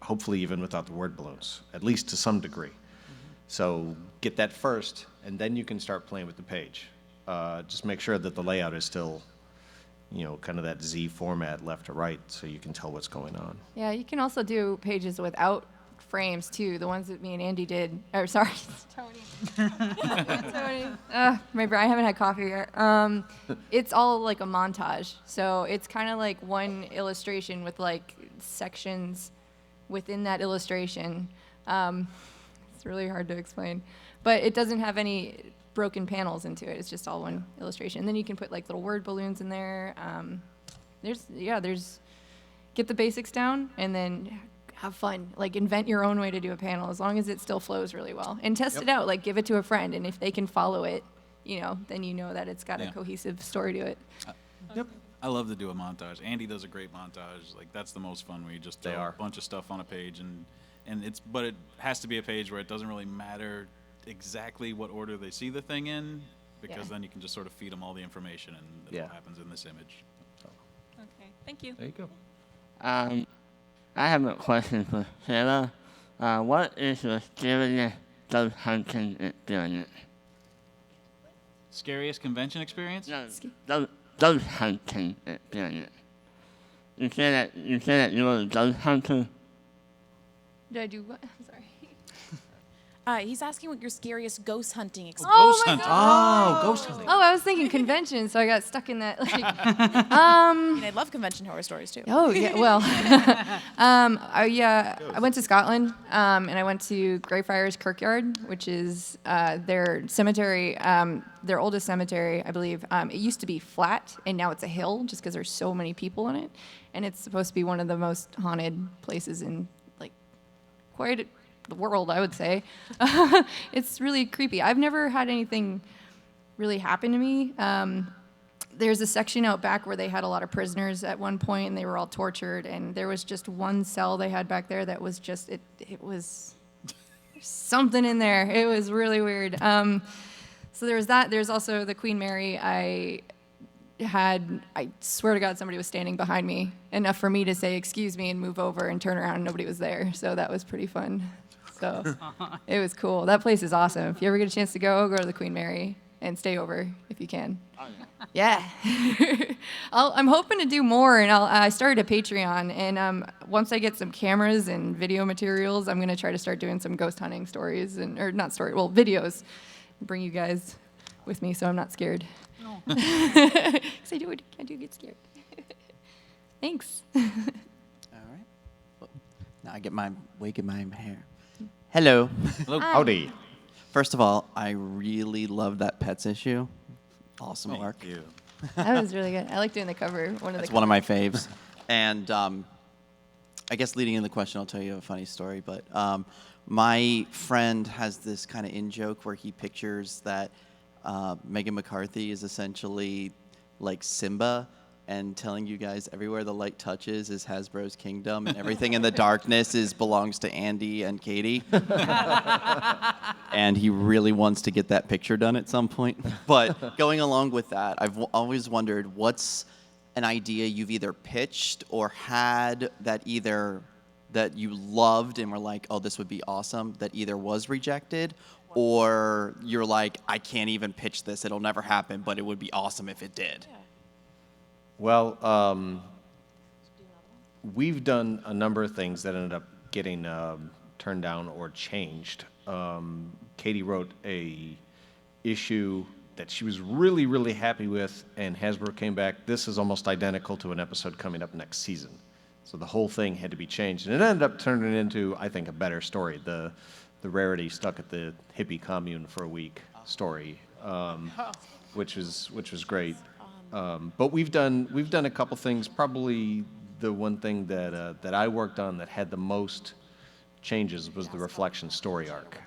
hopefully even without the word balloons, at least to some degree. So get that first, and then you can start playing with the page. Just make sure that the layout is still, you know, kind of that Z format, left to right, so you can tell what's going on.
Yeah, you can also do pages without frames too. The ones that me and Andy did. Or sorry, Tony. Tony. Maybe I haven't had coffee yet. It's all like a montage, so it's kind of like one illustration with like sections within that illustration. It's really hard to explain, but it doesn't have any broken panels into it. It's just all one illustration. And then you can put like little word balloons in there. There's get the basics down and then have fun. Like invent your own way to do a panel as long as it still flows really well. And test it out. Like give it to a friend, and if they can follow it, you know, then you know that it's got a cohesive story to it.
Yep. I love to do a montage. Andy does a great montage. Like, that's the most fun, where you just throw a bunch of stuff on a page, and but it has to be a page where it doesn't really matter exactly what order they see the thing in, because then you can just sort of feed them all the information, and it all happens in this image.
Okay, thank you.
There you go.
I have a question for Sarah. What is your scariest ghost hunting experience?
Scariest convention experience?
No, ghost hunting experience. You said that you were a ghost hunter.
Did I do what? I'm sorry.
He's asking what your scariest ghost hunting experience.
Oh, my
hunting.
God.
Oh, ghost hunting.
Oh, I was thinking convention, so I got stuck in that. Like,
I mean, I love convention horror stories too.
Oh yeah, well, I went to Scotland, and I went to Greyfriars Kirkyard, which is their cemetery, their oldest cemetery, I believe. It used to be flat, and now it's a hill, just because there's so many people in it, and it's supposed to be one of the most haunted places in like quite the world, I would say. It's really creepy. I've never had anything really happen to me. There's a section out back where they had a lot of prisoners at one point, and they were all tortured, and there was just one cell they had back there that was just, it was something in there. It was really weird. So there was that. There's also the Queen Mary. I swear to God, somebody was standing behind me, enough for me to say, excuse me, and move over and turn around, and nobody was there. So that was pretty fun. So it was cool. That place is awesome. If you ever get a chance to go to the Queen Mary and stay over if you can. Yeah. I'm hoping to do more, and I started a Patreon, and once I get some cameras and video materials, I'm going to try to start doing some ghost hunting stories, videos, and bring you guys with me so I'm not scared. No. Because I do get scared. Thanks.
All right. Well, now I get my wig in my hair. Hello.
Hello.
Howdy.
First of all, I really love that Pets issue. Awesome work.
Thank you.
That was really good. I like doing the cover.
That's one of my faves. And I guess leading in the question, I'll tell you a funny story. But my friend has this kind of in-joke where he pictures that Megan McCarthy is essentially like Simba, and telling you guys everywhere the light touches is Hasbro's kingdom, and everything in the darkness belongs to Andy and Katie. And he really wants to get that picture done at some point. But going along with that, I've always wondered, what's an idea you've either pitched or had that you loved and were like, oh, this would be awesome, that either was rejected, or you're like, I can't even pitch this, it'll never happen, but it would be awesome if it did?
Well, we've done a number of things that ended up getting turned down or changed. Katie wrote a issue that she was really, really happy with, and Hasbro came back, this is almost identical to an episode coming up next season. So the whole thing had to be changed, and it ended up turning into, I think, a better story. The Rarity stuck at the hippie commune for a week story, which was great. But we've done a couple things. Probably the one thing that I worked on that had the most changes was the Reflection story arc.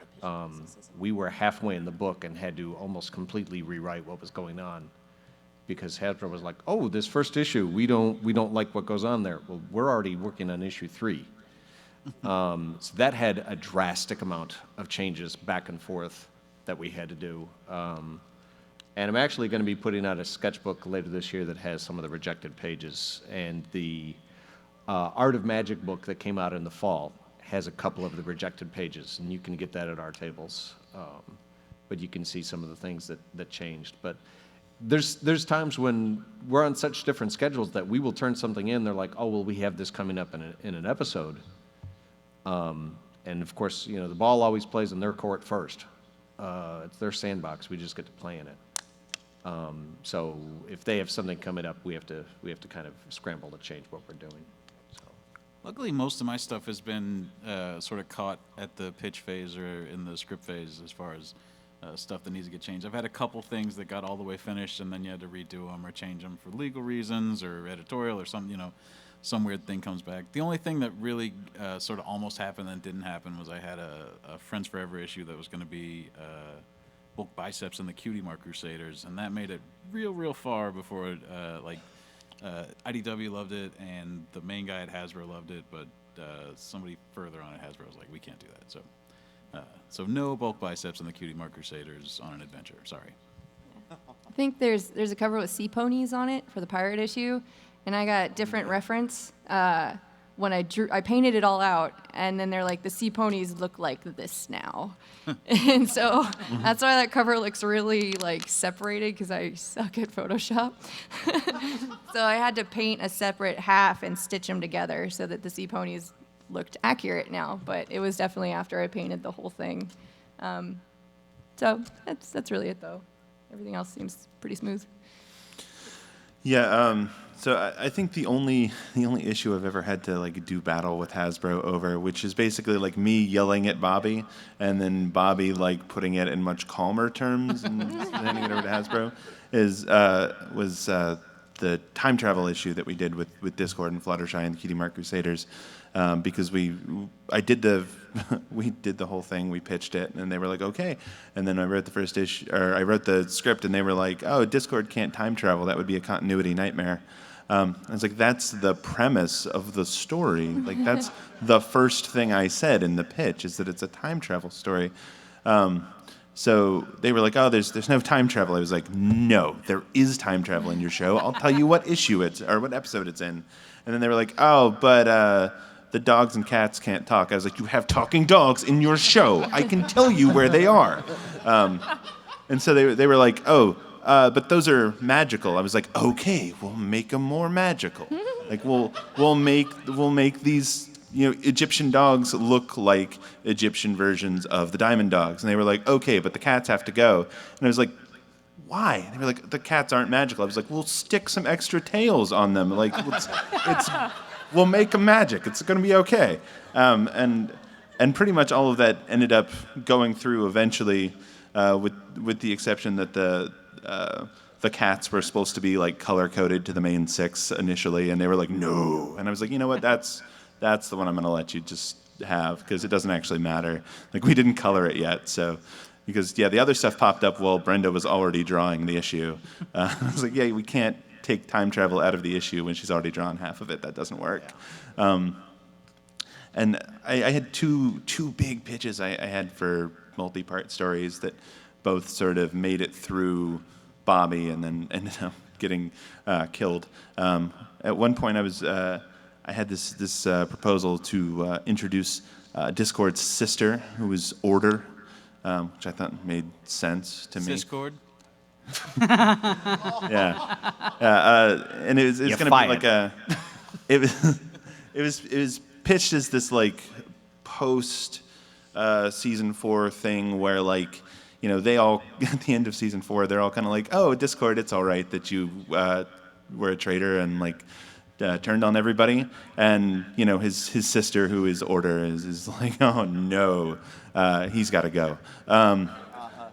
we were halfway in the book and had to almost completely rewrite what was going on because Hasbro was like, "Oh, this first issue, we don't like what goes on there." Well, we're already working on issue 3, so that had a drastic amount of changes back and forth that we had to do. And I'm actually going to be putting out a sketchbook later this year that has some of the rejected pages, and the Art of Magic book that came out in the fall has a couple of the rejected pages, and you can get that at our tables. But you can see some of the things that changed. But there's times when we're on such different schedules that we will turn something in. They're like, "Oh, well, we have this coming up in an episode." And of course, you know, the ball always plays in their court first. It's their sandbox. We just get to play in it. So if they have something coming up, we have to kind of scramble to change what we're doing.
Luckily, most of my stuff has been sort of caught at the pitch phase or in the script phase as far as stuff that needs to get changed. I've had a couple things that got all the way finished and then you had to redo them or change them for legal reasons or editorial or something, you know, some weird thing comes back. The only thing that really sort of almost happened and didn't happen was I had a Friends Forever issue that was going to be Bulk Biceps and the Cutie Mark Crusaders, and that made it real far before IDW loved it, and the main guy at Hasbro loved it, but somebody further on at Hasbro was like, we can't do that. So no Bulk Biceps and the Cutie Mark Crusaders on an adventure. Sorry.
I think there's a cover with sea ponies on it for the pirate issue, and I got different reference when I painted it all out, and then they're like, the sea ponies look like this now. And so that's why that cover looks really like separated, because I suck at Photoshop. So I had to paint a separate half and stitch them together so that the sea ponies looked accurate now, but it was definitely after I painted the whole thing. So that's really it, though. Everything else seems pretty smooth.
Yeah, so I think the only issue I've ever had to like do battle with Hasbro over, which is basically like me yelling at Bobby and then Bobby like putting it in much calmer terms and handing it over to Hasbro, was the time travel issue that we did with Discord and Fluttershy and the Cutie Mark Crusaders, because we did the whole thing, we pitched it, and they were like, okay. And then I wrote the first issue, or I wrote the script, and they were like, oh, Discord can't time travel. That would be a continuity nightmare. I was like, that's the premise of the story. Like, that's the first thing I said in the pitch, is that it's a time travel story. So they were like, oh, there's no time travel. I was like, no, there is time travel in your show. I'll tell you what issue or what episode it's in. And then they were like, oh, but the dogs and cats can't talk. I was like, you have talking dogs in your show. I can tell you where they are. And so they were like, oh, but those are magical. I was like, okay, we'll make them more magical. Like we'll make these, you know, Egyptian dogs look like Egyptian versions of the diamond dogs. And they were like, okay, but the cats have to go. And I was like, why? And they were like, the cats aren't magical. I was like, we'll stick some extra tails on them. Like, we'll make them magic. It's going to be okay. And pretty much all of that ended up going through eventually, with the exception that the cats were supposed to be like color coded to the main 6 initially, and they were like, no. And I was like, you know what? That's the one I'm going to let you just have, because it doesn't actually matter. Like, we didn't color it yet, so. Because, yeah, the other stuff popped up while Brenda was already drawing the issue. I was like, yeah, we can't take time travel out of the issue when she's already drawn half of it. That doesn't work. And I had two big pitches I had for multi-part stories that both sort of made it through Bobby and then ended up getting killed. At one point, I had this proposal to introduce Discord's sister, who was Order, which I thought made sense to me.
Discord?
Yeah. And it was going to be like it was pitched as this like post season 4 thing where, like, you know, they all at the end of season 4 they're all kind of like, oh, Discord, it's all right that you were a traitor and like turned on everybody. And, you know, his sister, who is Order, is like, oh no, he's got to go.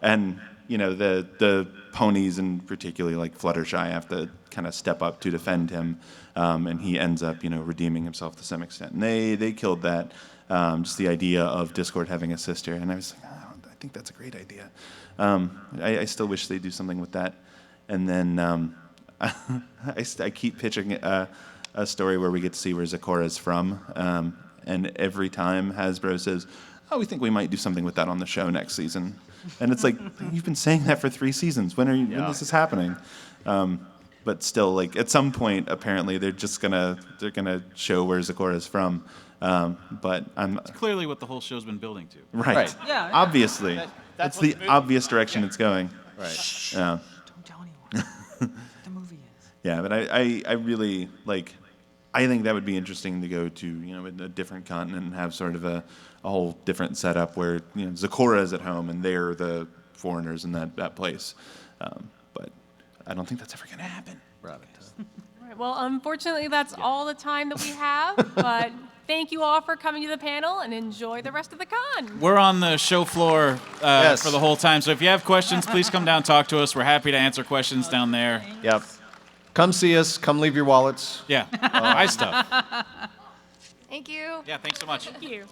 And, you know, the ponies, and particularly like Fluttershy, have to kind of step up to defend him, and he ends up, you know, redeeming himself to some extent. And they killed that, just the idea of Discord having a sister. And I was like, think that's a great idea. I still wish they'd do something with that. And then I keep pitching a story where we get to see where Zecora is from. And every time Hasbro says, oh, we think we might do something with that on the show next season. And it's like, you've been saying that for 3 seasons. When is this happening? But still, like, at some point, apparently, they're gonna show where Zecora is from. But
It's clearly what the whole show's been building to.
right.
Yeah.
Obviously, that's the obvious direction it's going.
Right.
Yeah.
Don't tell anyone. The movie is.
Yeah, but I really like. I think that would be interesting to go to, a different continent and have sort of a whole different setup where, Zecora is at home and they're the foreigners in that place. But I don't think that's ever going to happen.
Right.
All right, well, unfortunately, that's all the time that we have. But thank you all for coming to the panel and enjoy the rest of the con.
We're on the show floor
Yes.
for the whole time, so if you have questions, please come down and talk to us. We're happy to answer questions down there.
Yep. Come see us. Come leave your wallets.
Yeah, nice stuff.
Thank you.
Yeah, thanks so much.
Thank you.